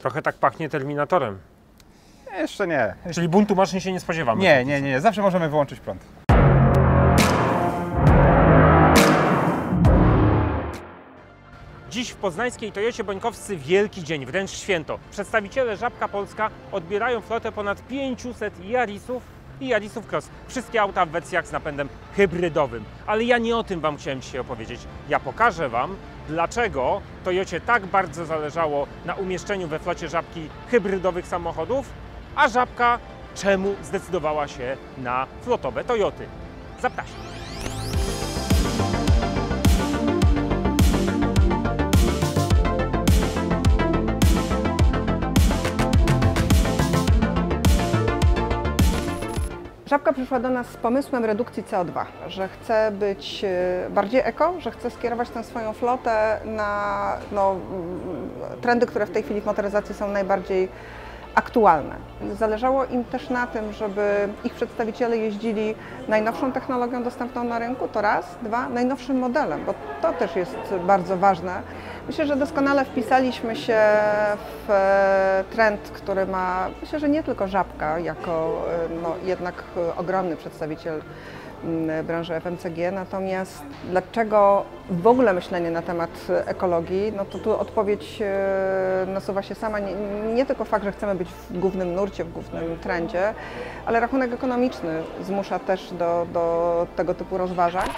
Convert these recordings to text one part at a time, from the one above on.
Trochę tak pachnie Terminatorem. Jeszcze nie. Czyli buntu maszyn się nie spodziewamy. Nie. Zawsze możemy wyłączyć prąd. Dziś w poznańskiej Toyocie Bońkowscy wielki dzień, wręcz święto. Przedstawiciele Żabka Polska odbierają flotę ponad 500 Yarisów i Yarisów Cross. Wszystkie auta w wersjach z napędem hybrydowym. Ale ja nie o tym Wam chciałem dzisiaj opowiedzieć. Ja pokażę Wam, dlaczego Toyocie tak bardzo zależało na umieszczeniu we flocie Żabki hybrydowych samochodów, a Żabka czemu zdecydowała się na flotowe Toyoty. Zapraszam. Żabka przyszła do nas z pomysłem redukcji CO2, że chce być bardziej eko, że chce skierować tę swoją flotę na trendy, które w tej chwili w motoryzacji są najbardziej aktualne. Zależało im też na tym, żeby ich przedstawiciele jeździli najnowszą technologią dostępną na rynku, to raz, dwa, najnowszym modelem, bo to też jest bardzo ważne. Myślę, że doskonale wpisaliśmy się w trend, który ma, myślę, że nie tylko Żabka, jako jednak ogromny przedstawiciel branży FMCG, natomiast dlaczego w ogóle myślenie na temat ekologii, no to tu odpowiedź nasuwa się sama, nie tylko fakt, że chcemy być w głównym nurcie, w głównym trendzie, ale rachunek ekonomiczny zmusza też do tego typu rozważań.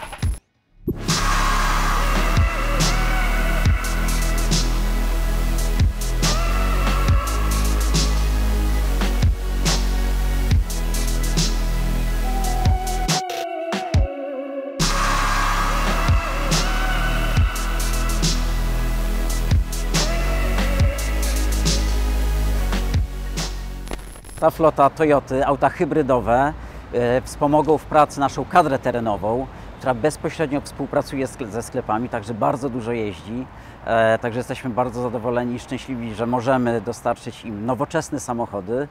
Ta flota Toyoty, auta hybrydowe, wspomogą w pracy naszą kadrę terenową, która bezpośrednio współpracuje ze sklepami, także bardzo dużo jeździ. Także jesteśmy bardzo zadowoleni i szczęśliwi, że możemy dostarczyć im nowoczesne samochody,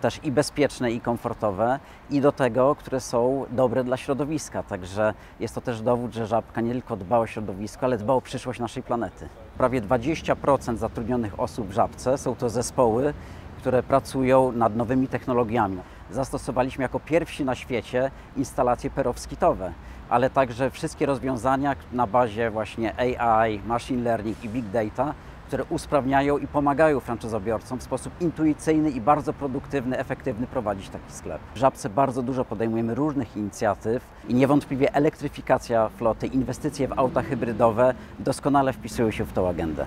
też i bezpieczne, i komfortowe, i do tego, które są dobre dla środowiska. Także jest to też dowód, że Żabka nie tylko dba o środowisko, ale dba o przyszłość naszej planety. Prawie 20% zatrudnionych osób w Żabce są to zespoły, które pracują nad nowymi technologiami. Zastosowaliśmy jako pierwsi na świecie instalacje perowskitowe, ale także wszystkie rozwiązania na bazie właśnie AI, machine learning i big data, które usprawniają i pomagają franczyzobiorcom w sposób intuicyjny i bardzo produktywny, efektywny prowadzić taki sklep. W Żabce bardzo dużo podejmujemy różnych inicjatyw i niewątpliwie elektryfikacja floty, inwestycje w auta hybrydowe doskonale wpisują się w tą agendę.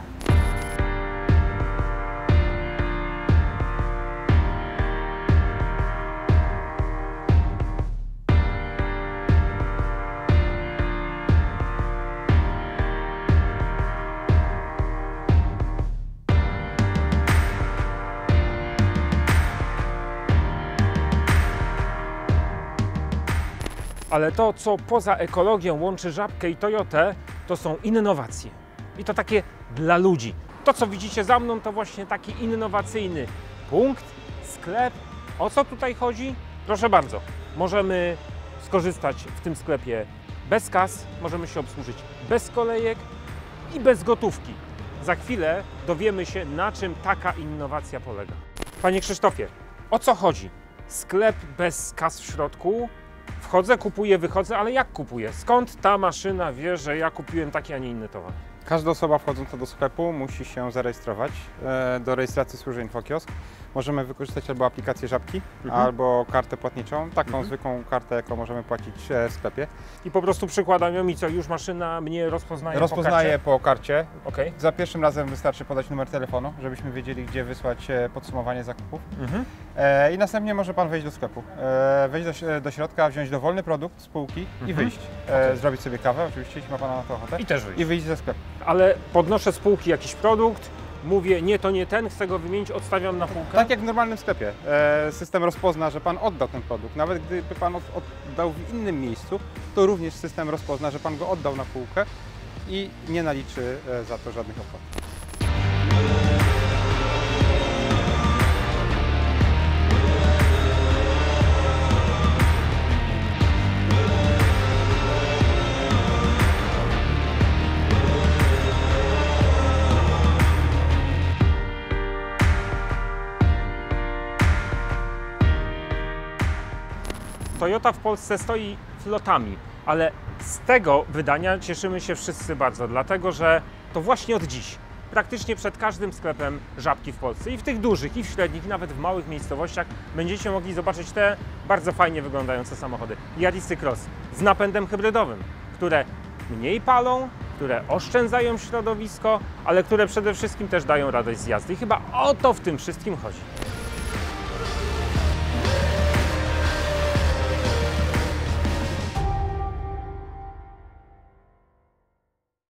Ale to, co poza ekologią łączy Żabkę i Toyotę, to są innowacje. I to takie dla ludzi. To, co widzicie za mną, to właśnie taki innowacyjny punkt, sklep. O co tutaj chodzi? Proszę bardzo, możemy skorzystać w tym sklepie bez kas, możemy się obsłużyć bez kolejek i bez gotówki. Za chwilę dowiemy się, na czym taka innowacja polega. Panie Krzysztofie, o co chodzi? Sklep bez kas w środku. Wchodzę, kupuję, wychodzę, ale jak kupuję? Skąd ta maszyna wie, że ja kupiłem taki, a nie inny towar? Każda osoba wchodząca do sklepu musi się zarejestrować. Do rejestracji służy Infokiosk. Możemy wykorzystać albo aplikację Żabki, albo kartę płatniczą, taką zwykłą kartę, jaką możemy płacić w sklepie. I po prostu przykładam ją i co, już maszyna mnie rozpoznaje Rozpoznaje po karcie. Okay. Za pierwszym razem wystarczy podać numer telefonu, żebyśmy wiedzieli, gdzie wysłać podsumowanie zakupów. I następnie może Pan wejść do sklepu, wejść do środka, wziąć dowolny produkt z półki i wyjść. Zrobić sobie kawę, oczywiście, jeśli ma Pan na to ochotę. I też wyjść. I wyjść ze sklepu. Ale podnoszę z półki jakiś produkt, mówię, nie, to nie ten, chcę go wymienić, odstawiam na półkę. Tak jak w normalnym sklepie. System rozpozna, że Pan oddał ten produkt. Nawet gdyby Pan oddał w innym miejscu, to również system rozpozna, że Pan go oddał na półkę i nie naliczy za to żadnych opłat. Toyota w Polsce stoi flotami, ale z tego wydania cieszymy się wszyscy bardzo, dlatego że to właśnie od dziś praktycznie przed każdym sklepem Żabki w Polsce, i w tych dużych, i w średnich, i nawet w małych miejscowościach będziecie mogli zobaczyć te bardzo fajnie wyglądające samochody. Yarisy Cross z napędem hybrydowym, które mniej palą, które oszczędzają środowisko, ale które przede wszystkim też dają radość z jazdy. I chyba o to w tym wszystkim chodzi.